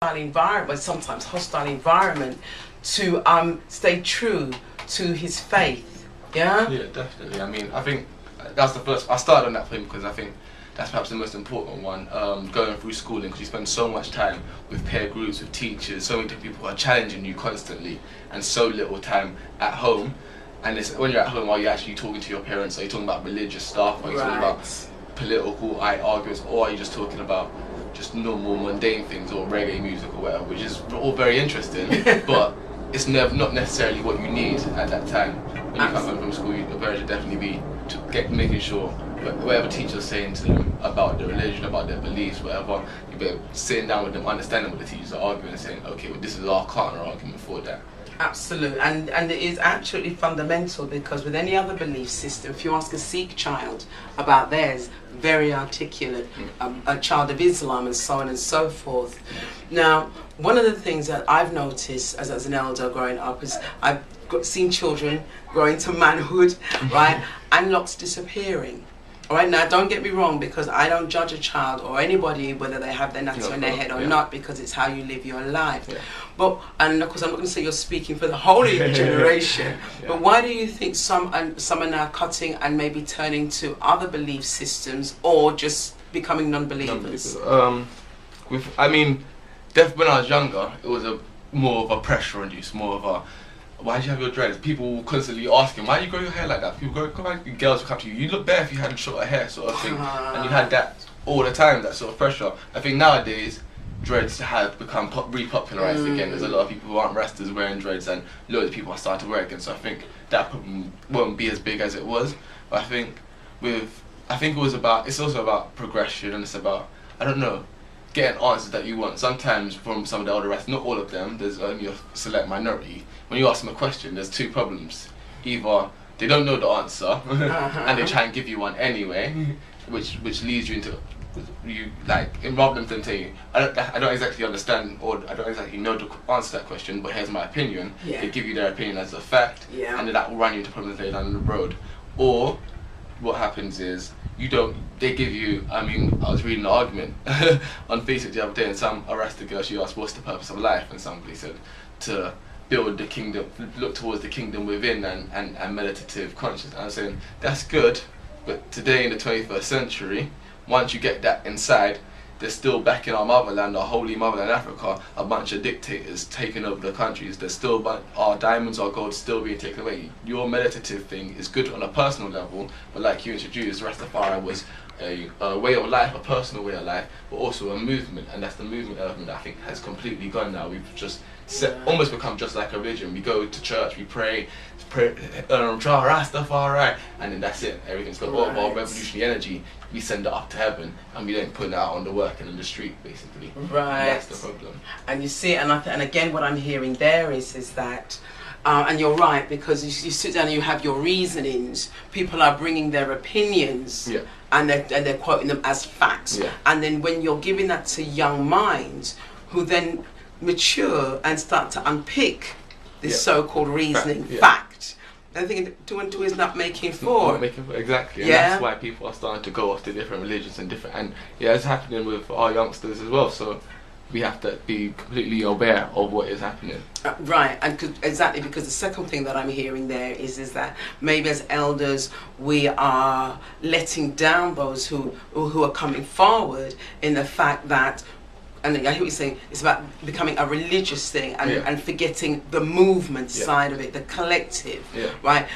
environment, sometimes hostile environment, to stay true to his faith. Yeah? Yeah, definitely. I mean, I think that's the first. I started on that point because I think that's perhaps the most important one. Going through schooling, because you spend so much time with peer groups, with teachers, so many different people are challenging you constantly, and so little time at home. And it's when you're at home, are you actually talking to your parents? Are you talking about religious stuff? Are you talking about political arguments, or are you just talking about just normal mundane things or reggae music or whatever, which is all very interesting, but it's not necessarily what you need at that time. When you come home from school, your parents should definitely be making sure whatever teacher's saying to them about their religion, about their beliefs, whatever, you better sitting down with them, understanding what the teachers are arguing and saying, okay, well, this is our counter argument for that. Absolutely, and it is absolutely fundamental, because with any other belief system, if you ask a Sikh child about theirs, very articulate, a child of Islam and so on and so forth. Now, one of the things that I've noticed as an elder growing up is I've seen children growing to manhood, right, and locks disappearing. All right, now don't get me wrong, because I don't judge a child or anybody whether they have their natter in their head or not, because it's how you live your life. Yeah. But, and of course I'm not going to say you're speaking for the whole generation, but why do you think some are now cutting and maybe turning to other belief systems, or just becoming non-believers? I mean, when I was younger, it was more of a pressure induced, more of a, why do you have your dreads? People constantly asking, why do you grow your hair like that? People girls will come to you, you look better if you had shorter hair, sort of thing. And you had that all the time, that sort of pressure. I think nowadays, dreads have become repopularized again. There's a lot of people who aren't Rastas wearing dreads, and loads of people are starting to wear it again. So I think that problem won't be as big as it was. But I think it's also about progression, and it's about, I don't know, getting answers that you want. Sometimes from some of the older Rastas, not all of them, there's only a select minority. When you ask them a question, there's two problems. Either they don't know the answer, and they try and give you one anyway, which leads you into, rather than them saying, I don't exactly understand, or I don't exactly know the answer to that question, but here's my opinion. They give you their opinion as a fact, and then that will run you into problems later down the road. Or what happens is, they give you, I was reading an argument on Facebook the other day, and some Rasta girl, she asked, what's the purpose of life? And somebody said, to build the kingdom, look towards the kingdom within, and meditative consciousness. And I was saying, that's good, but today in the 21st century, once you get that inside, there's still back in our motherland, our holy motherland Africa, a bunch of dictators taking over the countries. There's still our diamonds, our gold still being taken away. Your meditative thing is good on a personal level, but like you introduced, Rastafari was a way of life, a personal way of life, but also a movement, and that's the movement element that I think has completely gone now. We've just almost become just like a religion. We go to church, we pray Rastafari, and then that's it. Everything's got all of our revolutionary energy. We send it up to heaven, and we don't put it out on the work and in the street, basically. Right. And that's the problem. And you see, and again, what I'm hearing there is that. And you're right, because you sit down and you have your reasonings. People are bringing their opinions, and they're quoting them as facts. And then when you're giving that to young minds, who then mature and start to unpick this so-called reasoning fact, they're thinking 2 and 2 is not making 4. Exactly, and that's why people are starting to go off to different religions and it's happening with our youngsters as well. So we have to be completely aware of what is happening. Right, and exactly, because the second thing that I'm hearing there is that maybe as elders we are letting down those who are coming forward, in the fact that, and I hear what you're saying, it's about becoming a religious thing and forgetting the movement side of it, the collective, right?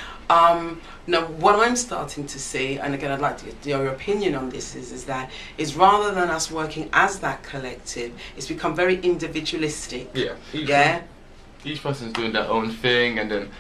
Now, what I'm starting to see, and again, I'd like to get your opinion on this, is rather than us working as that collective, it's become very individualistic. Each person's doing their own thing, and then,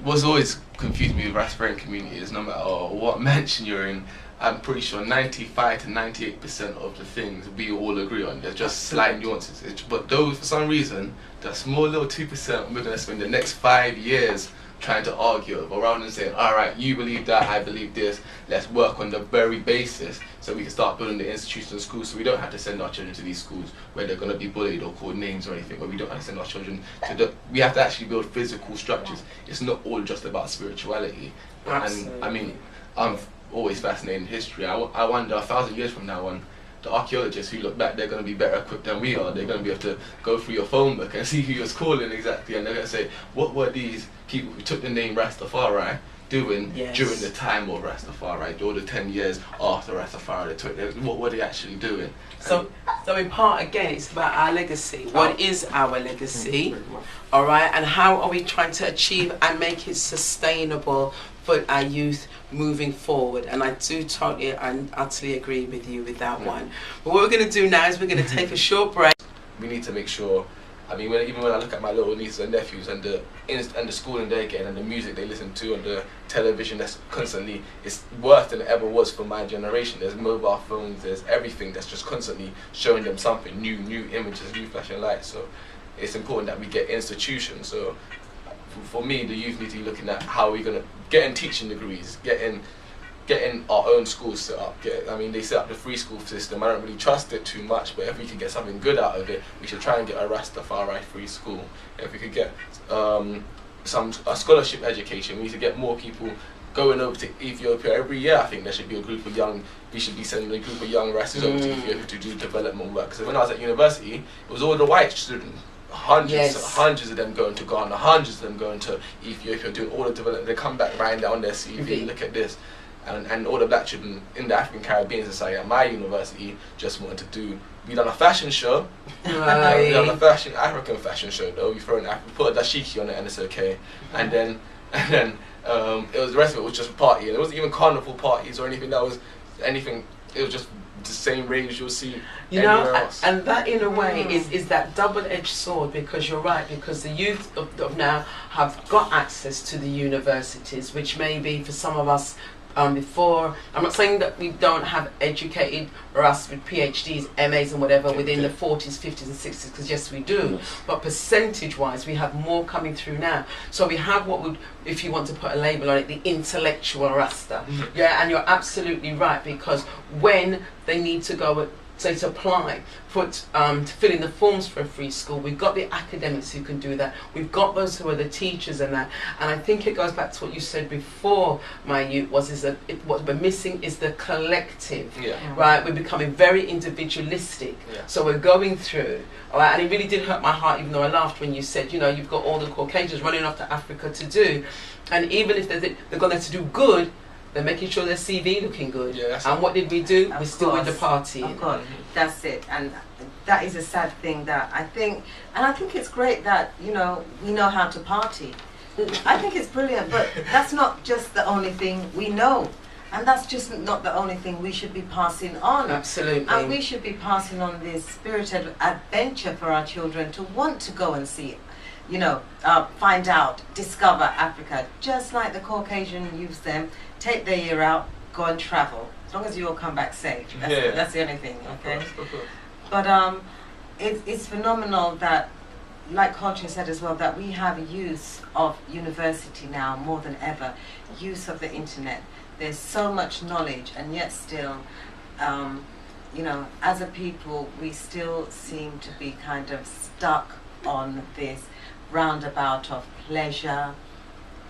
what's always confused me with Rastafarian community is no matter what mansion you're in, I'm pretty sure 95 to 98% of the things we all agree on. There's just slight nuances. But those, for some reason, that small little 2%, we're going to spend the next 5 years trying to argue over, rather than saying, alright, you believe that, I believe this, let's work on the very basis so we can start building the institutions and schools, so we don't have to send our children to these schools where they're going to be bullied or called names or anything, where we don't have to send our children to we have to actually build physical structures. It's not all just about spirituality. Absolutely. And I'm always fascinated in history. I wonder 1,000 years from now on, the archaeologists who look back, they're going to be better equipped than we are. They're going to be able to go through your phone book and see who you're calling exactly, and they're going to say, what were these people who took the name Rastafari doing during the time of Rastafari, or the 10 years after Rastafari, what were they actually doing? So in part, again, it's about our legacy. What is our legacy? All right, and how are we trying to achieve and make it sustainable for our youth moving forward? And I do totally and utterly agree with you with that one. But what we're going to do now is we're going to take a short break. We need to make sure, I mean, even when I look at my little nieces and nephews and the schooling they're getting and the music they listen to and the television that's constantly, it's worse than it ever was for my generation. There's mobile phones, there's everything that's just constantly showing them something new images, new flashing lights. So it's important that we get institutions. So for me, the youth need to be looking at how we're going to get in teaching degrees, getting our own schools set up. I mean, they set up the free school system. I don't really trust it too much, but if we can get something good out of it, we should try and get a Rastafari free school. If we could get a scholarship education, we need to get more people going over to Ethiopia every year. I think there should be we should be sending a group of young Rastas over to Ethiopia to do development work. Because when I was at university, it was all the white students. Hundreds of them going to Ghana, hundreds of them going to Ethiopia, doing all the development. They come back writing down their CV, look at this. And all the black children in the African Caribbean Society at my university just wanted to we done a fashion show. Right. We done a African fashion show though. We put a dashiki on it and it's okay. And then it was, the rest of it was just a party. And it wasn't even carnival parties or anything that was anything. It was just the same range you'll see anywhere else. And that in a way is that double-edged sword, because you're right, because the youth of now have got access to the universities, which may be for some of us before. I'm not saying that we don't have educated us with PhDs, MAs and whatever within the 40s, 50s and 60s, because yes we do, but percentage wise we have more coming through now. So we have what would, if you want to put a label on it, the intellectual Rasta. Yeah, and you're absolutely right, because when they need to go say to apply to fill in the forms for a free school, we've got the academics who can do that, we've got those who are the teachers and that, and I think it goes back to what you said before, my youth, what we're missing is the collective, right? We're becoming very individualistic, so we're going through, all right, and it really did hurt my heart, even though I laughed when you said, you know, you've got all the Caucasians running off to Africa to do, and even if they're going there to do good, they're making sure their CV looking good. And what did we do? We're still in the party. Of course, that's it. And that is a sad thing that I think it's great that, you know, we know how to party. I think it's brilliant, but that's not just the only thing we know. And that's just not the only thing we should be passing on. Absolutely. And we should be passing on this spirited adventure for our children to want to go and see, you know, find out, discover Africa, just like the Caucasian youth them. Take their year out, go and travel. As long as you all come back safe. That's the only thing, okay? Of course. But it's phenomenal that, like Culture said as well, that we have use of university now more than ever, use of the internet. There's so much knowledge, and yet still, you know, as a people, we still seem to be kind of stuck on this roundabout of pleasure,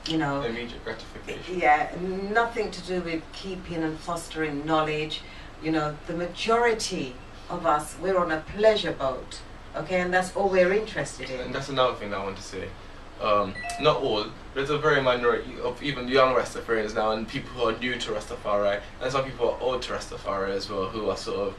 you know, immediate gratification. Yeah, nothing to do with keeping and fostering knowledge. You know, the majority of us, we're on a pleasure boat, okay, and that's all we're interested in. And that's another thing that I want to say. Not all. There's a very minority of even young Rastafarians now, and people who are new to Rastafari, and some people are old to Rastafari as well, who are sort of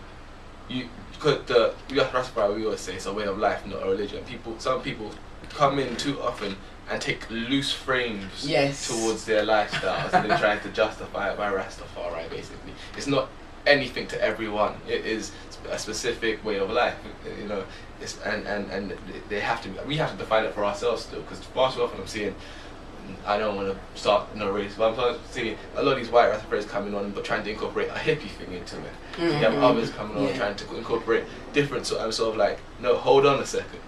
Rastafari, we always say, it's a way of life, not a religion. Some people come in too often and take loose frames towards their lifestyles and they're trying to justify it by Rastafari, basically. It's not anything to everyone. It is a specific way of life, you know. And we have to define it for ourselves still, because far too often I'm seeing, I don't want to start no race, but I'm seeing a lot of these white Rastafarians coming on but trying to incorporate a hippie thing into it. You have others coming on trying to incorporate different, so I'm sort of like, no, hold on a second.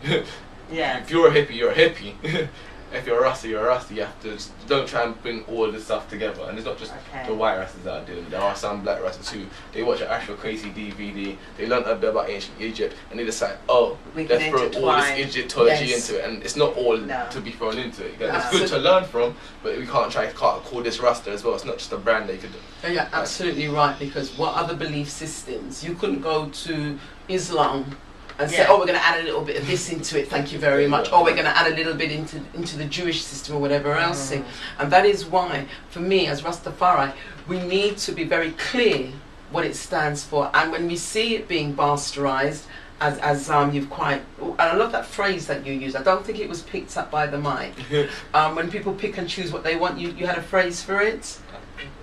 If you're a hippie, you're a hippie. if you're a Rasta, you're a Rasta. You have to don't try and bring all this stuff together. And it's not just the white Rastas that are doing it. There are some black Rastas who they watch an Afro Crazy DVD. They learn a bit about ancient Egypt, and they decide, oh, let's throw all this Egyptology into it. And it's not all to be thrown into it. It's good to learn from, but we can't call this Rasta as well. It's not just a brand they could do. Oh, yeah, absolutely right. Because what other belief systems? You couldn't go to Islam and say, oh, we're going to add a little bit of this into it, thank you very much. Or we're going to add a little bit into the Jewish system or whatever else. And that is why, for me, as Rastafari, we need to be very clear what it stands for. And when we see it being bastardized, as you've quite, and I love that phrase that you use. I don't think it was picked up by the mic. When people pick and choose what they want, you had a phrase for it?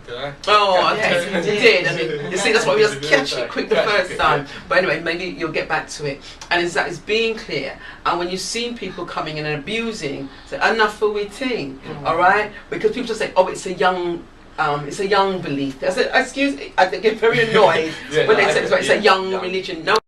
Did I? Oh, okay, you did. I mean, you see, that's why we just catch it quick the first time. But anyway, maybe you'll get back to it. And it's being clear. And when you've seen people coming in and abusing, say, enough for we ting, all right? Because people just say, oh, it's a young belief. I said, excuse me, I get very annoyed when they say it's a young religion. No.